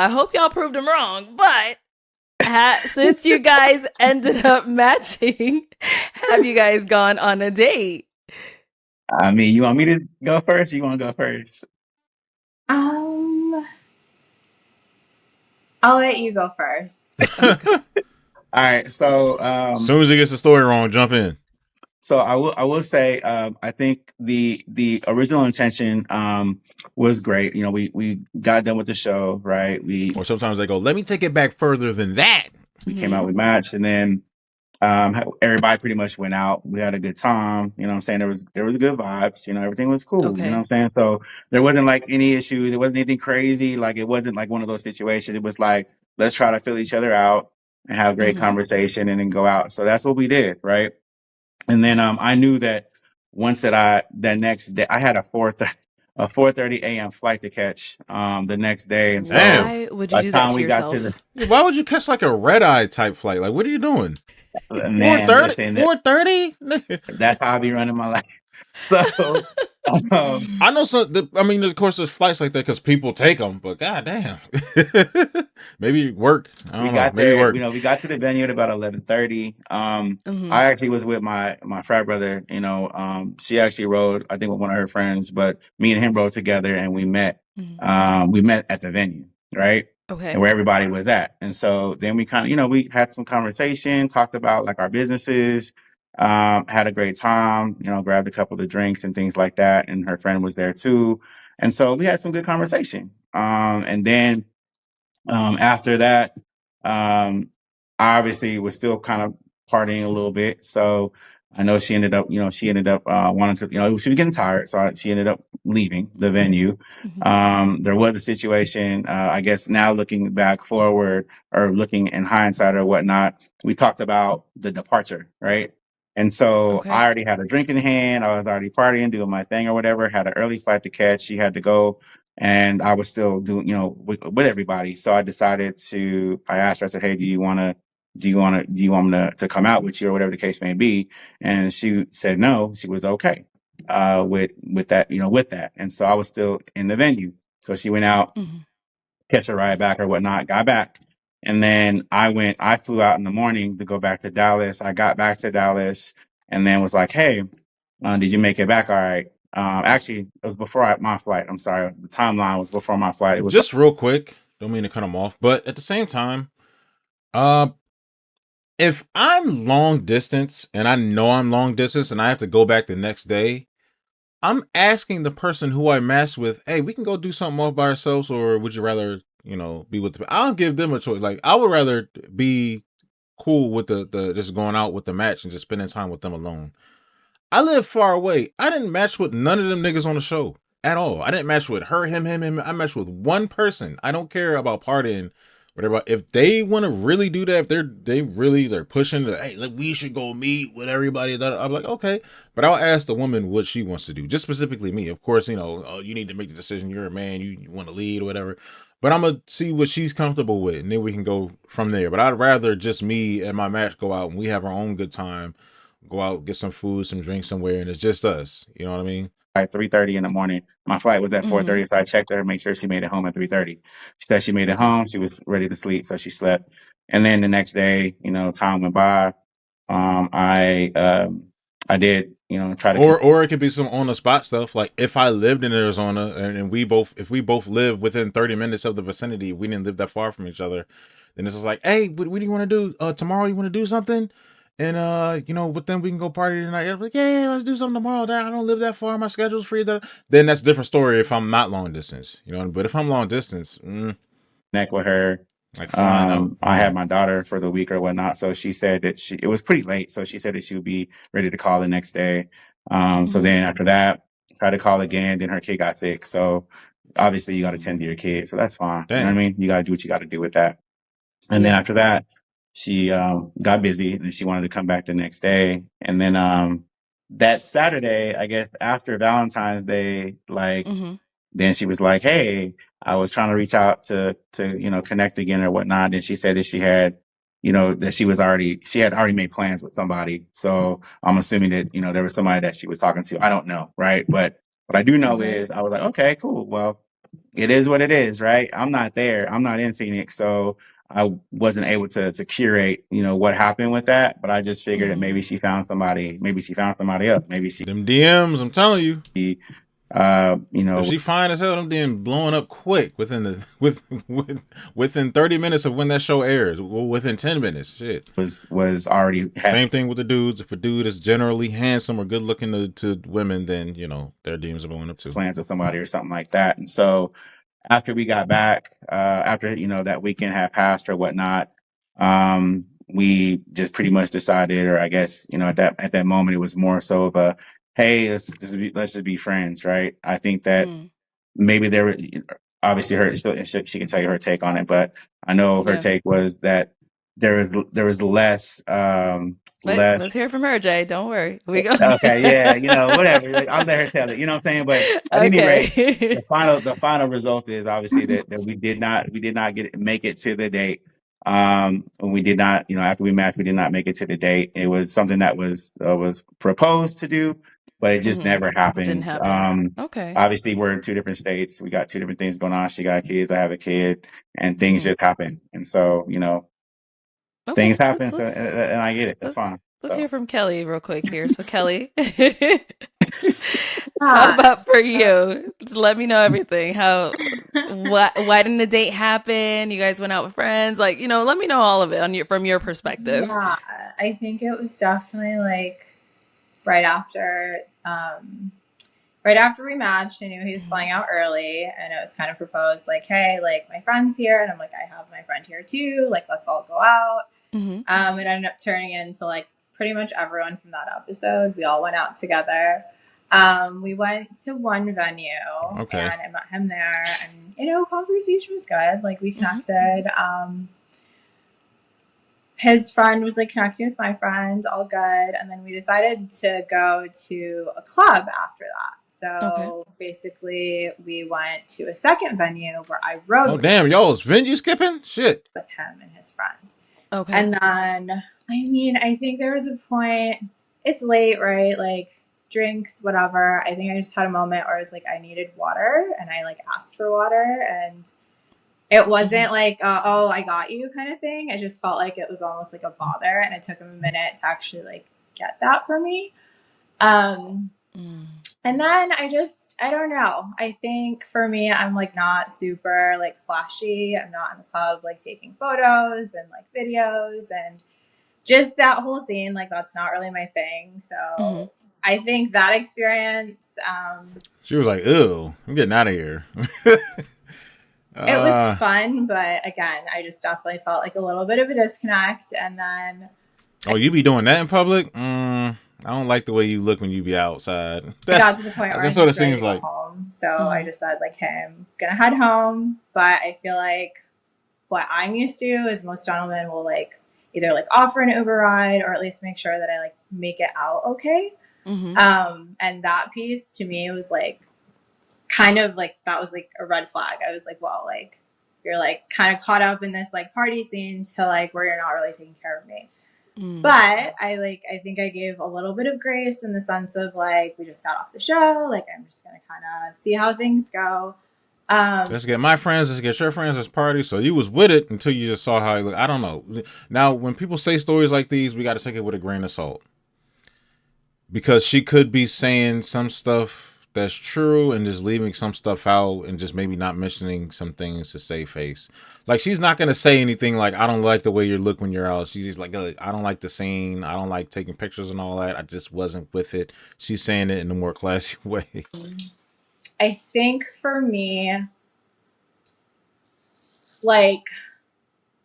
I hope y'all proved him wrong, but since you guys ended up matching, have you guys gone on a date? I mean, you want me to go first? Or you want to go first? Um, I'll let you go first. Okay. All right. So, As soon as he gets the story wrong, jump in. so I will say I think the original intention was great. You know, we got done with the show, right? Or sometimes they go, let me take it back further than that. We came out, we matched, and then everybody pretty much went out. We had a good time. You know what I'm saying? There was good vibes. You know, everything was cool. You know what Okay. I'm saying? So there wasn't like any issues. There wasn't anything crazy. Like it wasn't like one of those situations. It was like, let's try to fill each other out and have great conversation and then go out. So that's what we did, right? And then I knew that once that next day I had a 4:30 a.m. flight to catch the next day, and so Damn. Why would you by the do that time to we got to yourself? Why would you catch like a red eye type flight? Like, what are you doing? man, 4:30? listen, 4:30? that's how I be running my life. So I know some. I mean, of course, there's flights like that because people take them. But goddamn, maybe work. I we don't know. got Maybe there, work. we got to the venue at about 11:30. Mm-hmm. I actually was with my frat brother. She actually rode, I think, with one of her friends, but me and him rode together, and we met. We met at the venue, right? And Okay. where everybody was at. And so then we kind of, we had some conversation, talked about like our businesses, had a great time, grabbed a couple of drinks and things like that. And her friend was there too. And so we had some good conversation. And then after that, I obviously was still kind of partying a little bit. So I know she ended up wanting to, she was getting tired. So she ended up leaving the venue. There was a situation, I guess now looking back forward or looking in hindsight or whatnot, we talked about the departure, right? And so I Okay. already had a drink in hand. I was already partying, doing my thing or whatever, had an early flight to catch. She had to go and I was still doing, with everybody. So I asked her, I said, hey, do you want me to come out with you or whatever the case may be? And she said, no, she was okay, with that, with that. And so I was still in the venue. So she went out, catch a ride back or whatnot, got back. And then I flew out in the morning to go back to Dallas. I got back to Dallas and then was like, hey, did you make it back all right? Actually, it was before my flight. I'm sorry. The timeline was before my flight. It was Just real quick, don't mean to cut them off, but at the same time, uh, if I'm long distance and I know I'm long distance and I have to go back the next day, I'm asking the person who I matched with, hey, we can go do something off by ourselves, or would you rather, be with I'll give them a choice. Like, I would rather be cool with the just going out with the match and just spending time with them alone. I live far away. I didn't match with none of them niggas on the show at all. I didn't match with her, him. I matched with one person. I don't care about partying, whatever. If they want to really do that, if they're pushing the, hey, look, we should go meet with everybody. I'm like, okay, but I'll ask the woman what she wants to do. Just specifically me, of course. You need to make the decision. You're a man. You want to lead or whatever. But I'm gonna see what she's comfortable with, and then we can go from there. But I'd rather just me and my match go out and we have our own good time, go out, get some food, some drinks somewhere, and it's just us. You know what I mean? at 3:30 in the morning. My flight was at 4:30, so I checked her, make sure she made it home at 3:30. She said she made it Okay. home. She was ready to sleep, so she slept. And then the next day, time went by. I did, try to. Or it could be some on the spot stuff. Like if I lived in Arizona and if we both live within 30 minutes of the vicinity, we didn't live that far from each other, then it's just like, hey, what do you want to do? Tomorrow you want to do something? And but then we can go party tonight. I'm like, yeah, let's do something tomorrow. I don't live that far. My schedule's free. Then that's a different story if I'm not long distance. But if I'm long distance, Connect with her. like flying out. I had my daughter for the week or whatnot, so she said that it was pretty late, so she said that she would be ready to call the next day. So then after that, tried to call again. Then her kid got sick, so obviously you got to tend to your kid, so that's fine. You know what I Damn. mean? You got to do what you got to do with that. And then Yeah. after that, she got busy and she wanted to come back the next day. And then that Saturday, I guess after Valentine's Day, like then she was like, "Hey, I was trying to reach out to connect again or whatnot." And she said that that she had already made plans with somebody. So I'm assuming that there was somebody that she was talking to. I don't know, right? But what I do know Okay. is I was like, okay, cool. Well, it is what it is, right? I'm not there. I'm not in Phoenix, so I wasn't able to curate, what happened with that. But I just figured that Mhm. maybe she found somebody. Maybe she found somebody else. Maybe she, Them DMs, I'm telling you. If was she fine as hell, them DMs blowing up quick within within 30 minutes of when that show airs. Well, within 10 minutes. Shit. was already had Same thing with the dudes. If a dude is generally handsome or good looking to women, then their DMs are blowing up too. plans with somebody or something like that. And so after we got back, after that weekend had passed or whatnot, we just pretty much decided, or I guess at that moment it was more so of a, hey, let's just be friends, right? I think that Mm. maybe there were obviously she can tell you her take on it, but I know her Yeah. take was that there was less Wait, less. let's hear from her, Jay. Don't worry. We go. Okay, yeah, whatever. Like, I'll let her tell it. You know what I'm saying? But at any rate, Okay. the final result is obviously that we did not make it to the date. And we did not, after we matched, we did not make it to the date. It was something that was proposed to do, but it just Mhm. never It didn't happened. happen. Okay. Obviously we're in two different states. We got two different things going on. She got kids, I have a kid, and things Mhm. just happen. And so, things Okay. happen. Let's So, let's and I get it. That's let's fine. let's So. hear from Kelley real quick here. So Kelley, how Yeah. about for you? Just let me know everything. Why didn't the date happen? You guys went out with friends. Like, let me know all of it from your perspective. Yeah, I think it was definitely like right after um right after we matched. I knew he was Mhm. flying out early, and it was kind of proposed like, hey, like my friend's here, and I'm like, I have my friend here too, like let's all go out. Mhm. It ended up turning into like pretty much everyone from that episode. We all went out together. We went to one venue, Okay. and I met him there, and conversation was good. Like we Mhm. connected. His friend was like connecting with my friend, all good, and then we decided to go to a club after that. So basically, we went to a second venue where I rode Oh damn, y'all was venue skipping? Shit. with him and his friend. Okay. And then, I think there was a point, it's late, right? Like drinks, whatever. I think I just had a moment where I was like, I needed water, and I like asked for water, and it wasn't like, oh, I got you kind of thing. It just felt like it was almost like a bother, and it took him a minute to actually like get that for me. And then I don't know. I think for me, I'm like not super like flashy. I'm not in the club like taking photos and like videos and just that whole scene. Like that's not really my thing. So I think that experience, She was like, ew, I'm getting out of here. it was fun, but again, I just definitely felt like a little bit of a disconnect. And then Oh, you be doing that in public? I don't like the way you look when you be outside. I got to the point where I That was sort of just ready to seems go like. home. So I just said like, hey, I'm gonna head home. But I feel like what I'm used to is most gentlemen will like either like offer an Uber ride or at least make sure that I like make it out okay. And that piece to me was like kind of like that was like a red flag. I was like, well, like you're like kind of caught up in this like party scene to like where you're not really taking care of me. But I think I gave a little bit of grace in the sense of like we just got off the show, like I'm just gonna kind of see how things go. Let's get my friends, let's get your friends, let's party. So you was with it until you just saw how he looked. I don't know. Now, when people say stories like these, we got to take it with a grain of salt. Because she could be saying some stuff that's true and just leaving some stuff out and just maybe not mentioning some things to save face. Like, she's not going to say anything like, I don't like the way you look when you're out. She's just like, I don't like the scene. I don't like taking pictures and all that. I just wasn't with it. She's saying it in a more classy way. I think for me, like,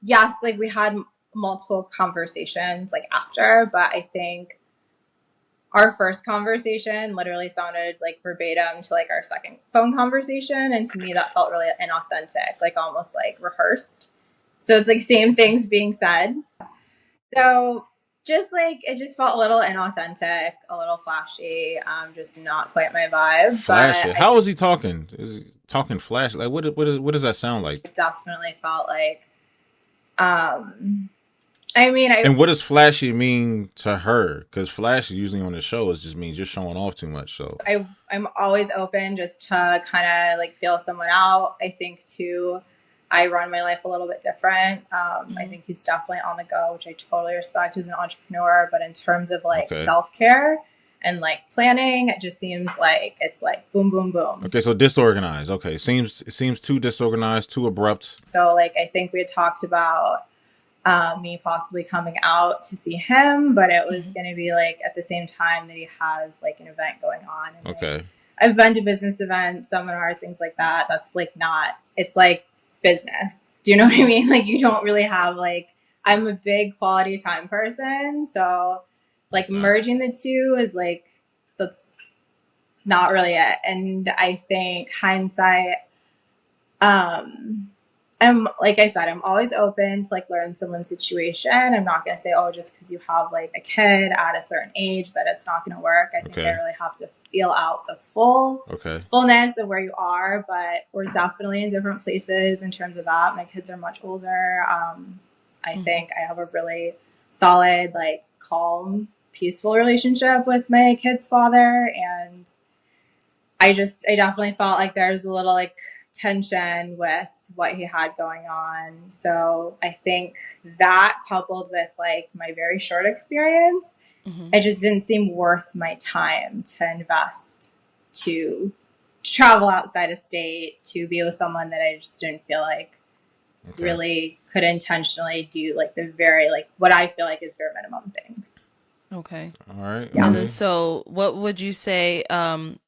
yes, like we had multiple conversations like after, but I think our first conversation literally sounded like verbatim to like our second phone conversation. And to me, that felt really inauthentic, like almost like rehearsed. So it's like same things being said. So just like it just felt a little inauthentic, a little flashy, just not quite my vibe. Flashy. But How is he talking? Is he talking flashy? Like, what does that sound like? I definitely felt like I mean, And what does flashy mean to her? Because flashy usually on the show is just means you're showing off too much. So I'm always open just to kind of like feel someone out. I think too, I run my life a little bit different. I think he's definitely on the go, which I totally respect as an entrepreneur. But in terms of like okay. self-care and like planning, it just seems like it's like boom, boom, boom. Okay, so disorganized. Okay, it seems too disorganized, too abrupt. So like I think we had talked about me possibly coming out to see him, but it was going to be like at the same time that he has like an event going on. And Okay. like, I've been to business events, seminars, things like that. That's like not, it's like business. Do you know what I mean? Like you don't really have like, I'm a big quality time person. So like merging the two is like, that's not really it. And I think hindsight, I'm like I said, I'm always open to like learn someone's situation. I'm not going to say, oh, just because you have like a kid at a certain age that it's not going to work. I think I really have to feel out the fullness of where you are. But we're definitely in different places in terms of that. My kids are much older. I think I have a really solid, like calm, peaceful relationship with my kid's father. And I definitely felt like there's a little like tension with what he had going on. So I think that coupled with like my very short experience, it just didn't seem worth my time to invest to travel outside of state, to be with someone that I just didn't feel like really could intentionally do like the very, like what I feel like is bare minimum things. Okay. All right. Yeah. And then so what would you say,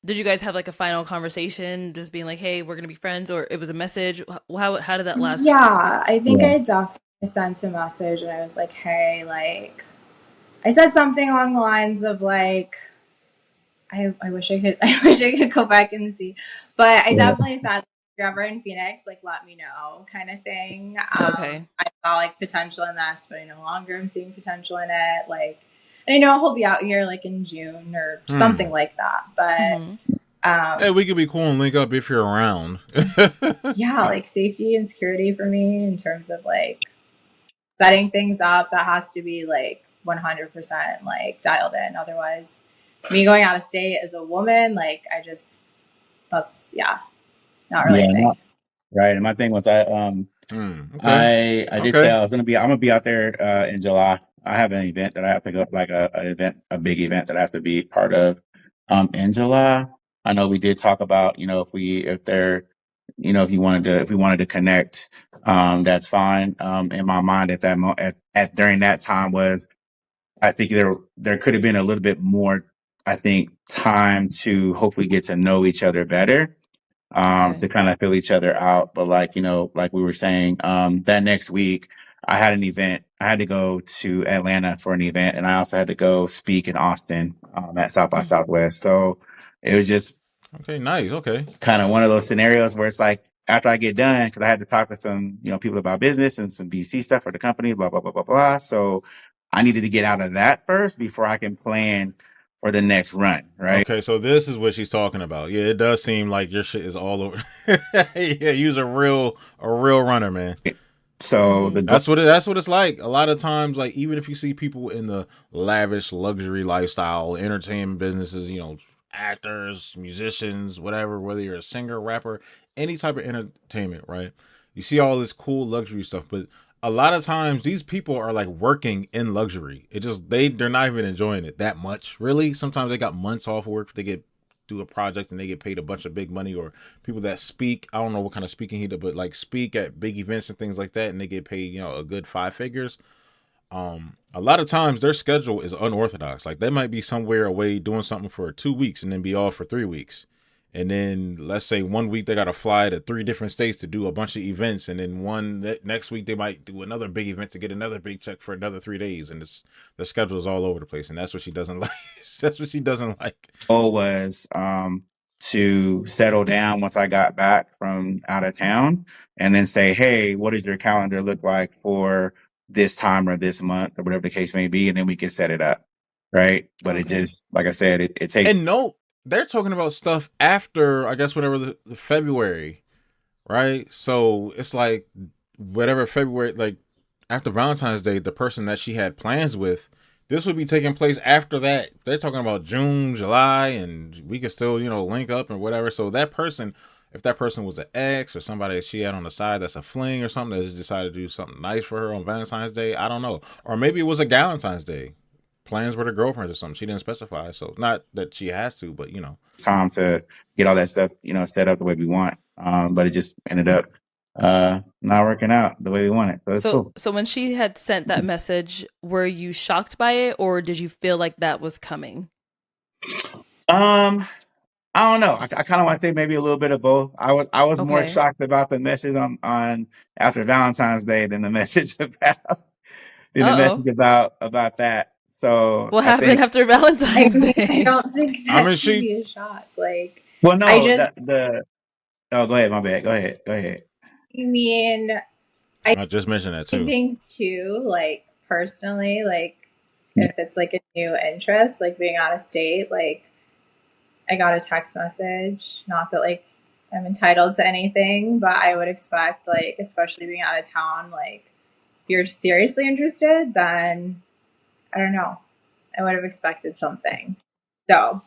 did you guys have like a final conversation just being like, hey, we're going to be friends, or it was a message? How did that last? Yeah, I think I definitely sent a message and I was like, hey, like I said something along the lines of like, I wish I could go back and see, but I definitely said, if you're ever in Phoenix, like let me know, kind of thing. I saw like potential in this, but I no longer am seeing potential in it. Like, and I know he'll be out here like in June or something like that. But hey, we could be cool and link up if you're around. Yeah, like safety and security for me in terms of like setting things up, that has to be like 100% like dialed in. Otherwise, me going out of state as a woman, like that's not really a thing. Right. And my thing was I did say I'm gonna be out there in July. I have an event that I have to go, like a big event that I have to be part of in July. I know we did talk about, if we wanted to connect, that's fine. In my mind at that during that time was, I think there could have been a little bit more, I think, time to hopefully get to know each other better, to kind of fill each other out. But like, like we were saying, that next week I had an event. I had to go to Atlanta for an event, and I also had to go speak in Austin, at South by Southwest. So it was just nice. Kind of one of those scenarios where it's like, after I get done, because I had to talk to some, people about business and some VC stuff for the company, blah, blah, blah, blah, blah. So I needed to get out of that first before I can plan for the next run, right? Okay, so this is what she's talking about. Yeah, it does seem like your shit is all over. Yeah, you're a real runner, man. So that's what it's like. A lot of times, like even if you see people in the lavish luxury lifestyle, entertainment businesses, actors, musicians, whatever, whether you're a singer, rapper, any type of entertainment, right? You see all this cool luxury stuff, but a lot of times these people are like working in luxury. It just they're not even enjoying it that much, really. Sometimes they got months off work. They do a project and they get paid a bunch of big money, or people that speak. I don't know what kind of speaking he did, but like speak at big events and things like that, and they get paid, a good 5 figures. A lot of times their schedule is unorthodox. Like they might be somewhere away doing something for 2 weeks and then be off for 3 weeks. And then let's say 1 week they got to fly to 3 different states to do a bunch of events, and then next week they might do another big event to get another big check for another 3 days, and the schedule is all over the place, and that's what she doesn't like. That's what she doesn't like. Goal was to settle down once I got back from out of town, and then say, hey, what does your calendar look like for this time or this month or whatever the case may be, and then we can set it up, right? But it just, like I said, it takes. And no, they're talking about stuff after, I guess, whatever the February, right? So it's like whatever February, like after Valentine's Day, the person that she had plans with, this would be taking place after that. They're talking about June, July, and we could still, link up and whatever. So that person, if that person was an ex or somebody that she had on the side that's a fling or something that just decided to do something nice for her on Valentine's Day, I don't know. Or maybe it was a Galentine's Day. Plans with her girlfriend or something. She didn't specify. So not that she has to, but Time to get all that stuff, set up the way we want. But it just ended up not working out the way we wanted. So it's So cool. so when she had sent that message, were you shocked by it or did you feel like that was coming? Um, I don't know. I kind of want to say maybe a little bit of both. I was more Okay. shocked about the message on after Valentine's Day than the message Uh-oh. about that. So What I happened think, after I Valentine's mean, I Day? don't think I that mean, should she. be a shock. Like, well, I no, just, the oh, go ahead, my bad. Go ahead. I mean, I just mentioned that I too. think too, like, personally, like, if it's like a new interest, like being out of state, like, I got a text message. Not that like I'm entitled to anything, but I would expect, like, especially being out of town, like, if you're seriously interested, then I don't know. I would have expected something. So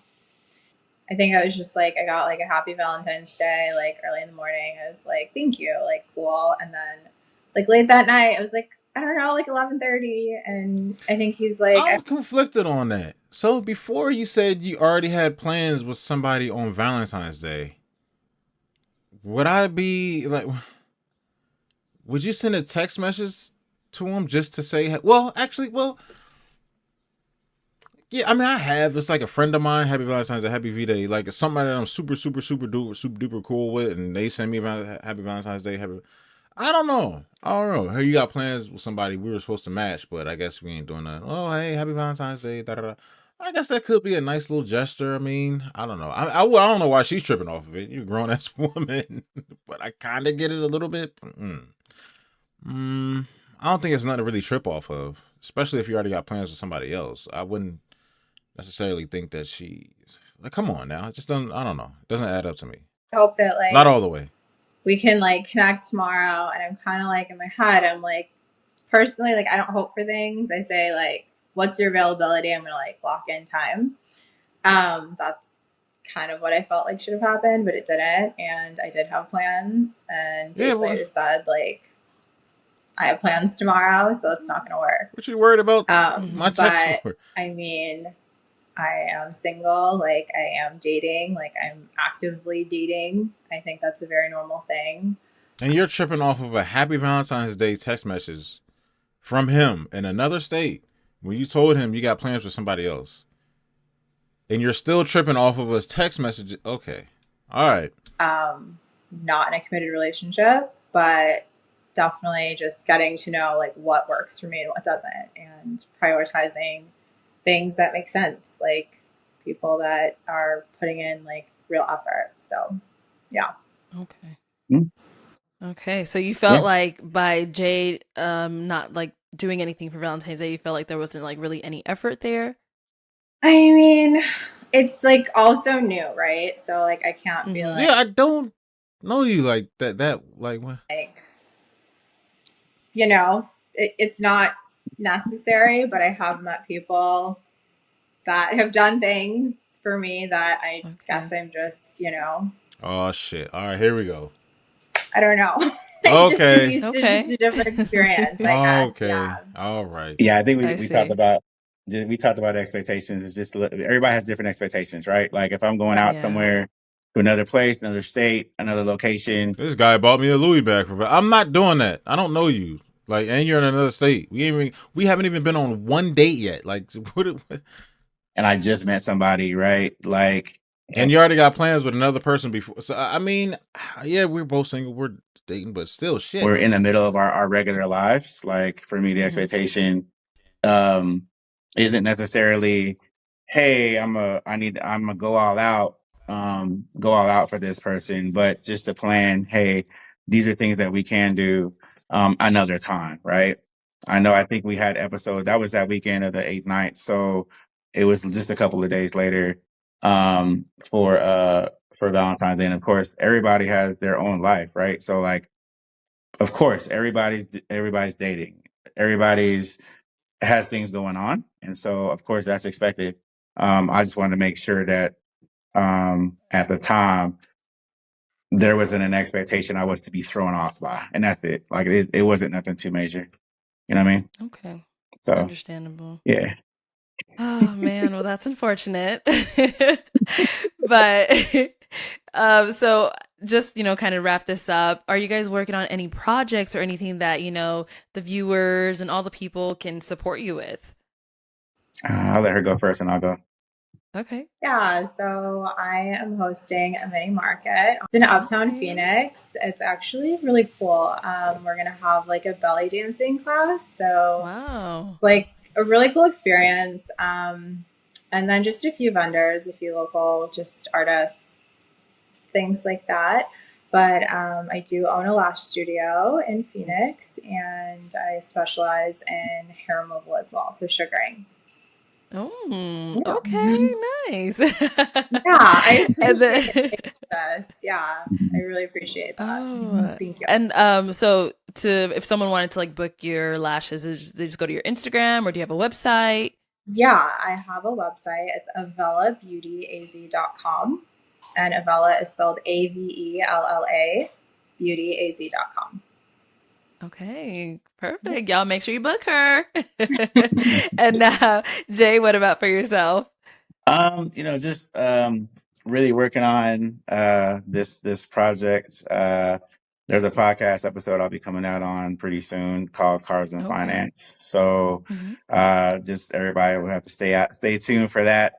I think I was just like, I got like a happy Valentine's Day, like early in the morning. I was like, thank you, like cool. And then like late that night, I was like, I don't know, like 11:30, and I think he's like, I'm conflicted on that. So before you said you already had plans with somebody on Valentine's Day, would I be like, would you send a text message to him just to say, well, actually, yeah, I mean, I have. It's like a friend of mine, Happy Valentine's Day, Happy V Day. Like, it's somebody that I'm super, super, super duper cool with, and they send me Happy Valentine's Day, I don't know. Hey, you got plans with somebody we were supposed to match, but I guess we ain't doing that. Oh, hey, Happy Valentine's Day. Da, da, da. I guess that could be a nice little gesture. I mean, I don't know. I don't know why she's tripping off of it. You're a grown ass woman, but I kind of get it a little bit. I don't think it's nothing to really trip off of, especially if you already got plans with somebody else. I wouldn't necessarily think that she's like, come on now. It just doesn't, I don't know. It doesn't add up to me. I hope that Not like all the way. we can like connect tomorrow. And I'm kind of like in my head, I'm like, personally, like I don't hope for things. I say like, what's your availability? I'm gonna like lock in time. That's kind of what I felt like should have happened, but it didn't. And I did have plans, and Yeah, basically I well, just said like, I have plans tomorrow, so that's not going to work. what you worried about my Mhm. text But for? I mean, I am single, like I am dating, like I'm actively dating. I think that's a very normal thing. And you're tripping off of a Happy Valentine's Day text message from him in another state when you told him you got plans with somebody else. And you're still tripping off of a text message. Okay. All right. Not in a committed relationship, but definitely just getting to know like what works for me and what doesn't, and prioritizing things that make sense, like people that are putting in like real effort. So yeah. Okay. Mm, Okay. So you Yeah. felt like by Jade not like doing anything for Valentine's Day, you felt like there wasn't like really any effort there? I mean, it's like also new, right? So like I can't be Mhm. Yeah, I don't know you like that. Like, what? like it's not necessary, but I have met people that have done things for me that I Okay. guess I'm just, Oh, shit. All right, here we go. I don't know. I'm just Okay. used to just Okay. a different experience, I guess. Okay. Yeah. All right. Yeah, I think I we talked see. about expectations. It's just everybody has different expectations, right? Like if I'm going out Yeah. somewhere to another place, another state, another location, This guy bought me a Louis bag for. I'm not doing that. I don't know you. Like, and you're in another state. We haven't even been on one date yet. Like, what? and I just met somebody, right? Like, And you already got plans with another person before. So I mean, yeah, we're both single. We're dating, but still, shit. we're in the middle of our regular lives. Like for me, the Mhm. expectation um isn't necessarily, hey, I'm gonna go all out for this person, but just to plan, hey, these are things that we can do another time, right? I think we had episode that was that weekend of the 8th night, so it was just a couple of days later um for uh for Valentine's Day. And of course everybody has their own life, right? So like of course everybody's dating, everybody's has things going on, and so of course that's expected. I just wanted to make sure that at the time there wasn't an expectation I was to be thrown off by, and that's it. Like it wasn't nothing too major. You know what I mean? Okay. So Understandable. yeah. Oh man, well that's unfortunate. But so just, kind of wrap this up. Are you guys working on any projects or anything that, the viewers and all the people can support you with? I'll let her go first, and I'll go. Okay. Yeah, so I am hosting a mini market in Uptown Okay. Phoenix. It's actually really cool. We're gonna have like a belly dancing class, so Wow. like a really cool experience. And then just a few vendors, a few local, just artists, things like that. But I do own a lash studio in Phoenix, and I specialize in hair removal as well, so sugaring. Oh, Yeah. okay, nice. Yeah, I And appreciate then this. Yeah, I really appreciate that. oh, Thank you. and so if someone wanted to like book your lashes, they just go to your Instagram, or do you have a website? Yeah, I have a website. It's avellabeautyaz.com. And Avella is spelled Avella, beautyaz.com. Okay, perfect. Y'all make sure you book her. And Jay, what about for yourself? Just really working on this project. There's a podcast episode I'll be coming out on pretty soon called Cars and Okay. Finance. So Hmm. just everybody will have to stay tuned for that.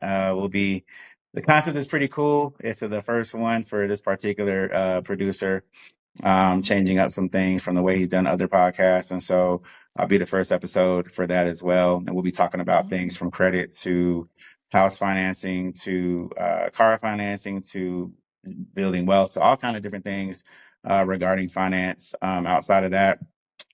The concept is pretty cool. It's the first one for this particular producer, Hmm. changing up some things from the way he's done other podcasts. And so I'll be the first episode for that as well. And we'll be talking about things from credit to house financing to car financing to building wealth, so all kind of different things regarding finance. Outside of that,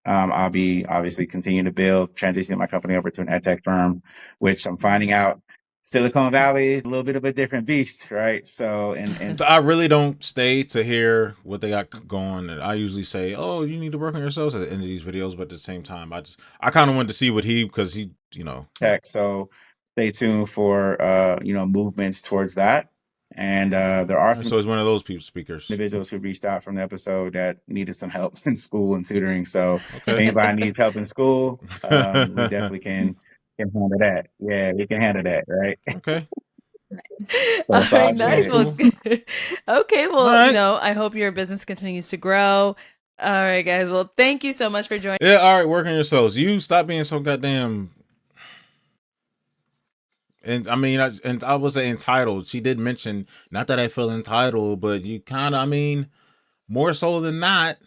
I'll be obviously continuing to build, transitioning my company over to an ed tech firm, which I'm finding Nice. out Silicon Valley is a little bit of a different beast, right? So, and So I really don't stay to hear what they got going. And I usually say, "Oh, you need to work on yourselves" at the end of these videos. But at the same time, I kind of wanted to see what because he, yeah. tech. So stay tuned for movements towards that. And there are And some so he's one of those people speakers. individuals who reached out from the episode that needed some help in school and tutoring. So if Okay. anybody needs help in school, we definitely can handle that. Yeah, we can handle that, right? Okay. So All it's right, all nice. good. Well, Cool. okay. All Well, right. I hope your business continues to grow. All right, guys. Well, thank you so much for joining. Yeah. All right. Work on yourselves. You stop being so goddamn. And I mean, I would say entitled. She did mention, not that I feel entitled, but you kind of, I mean, more so than not.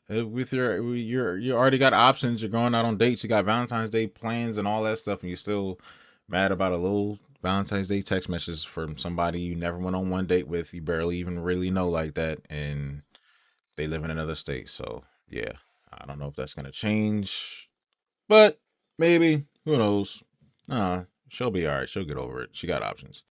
With you already got options. You're going out on dates. You got Valentine's Day plans and all that stuff, and you're still mad about a little Valentine's Day text message from somebody you never went on one date with. You barely even really know like that, and they live in another state. So yeah, I don't know if that's gonna change, but maybe. Who knows? She'll be all right. She'll get over it. She got options.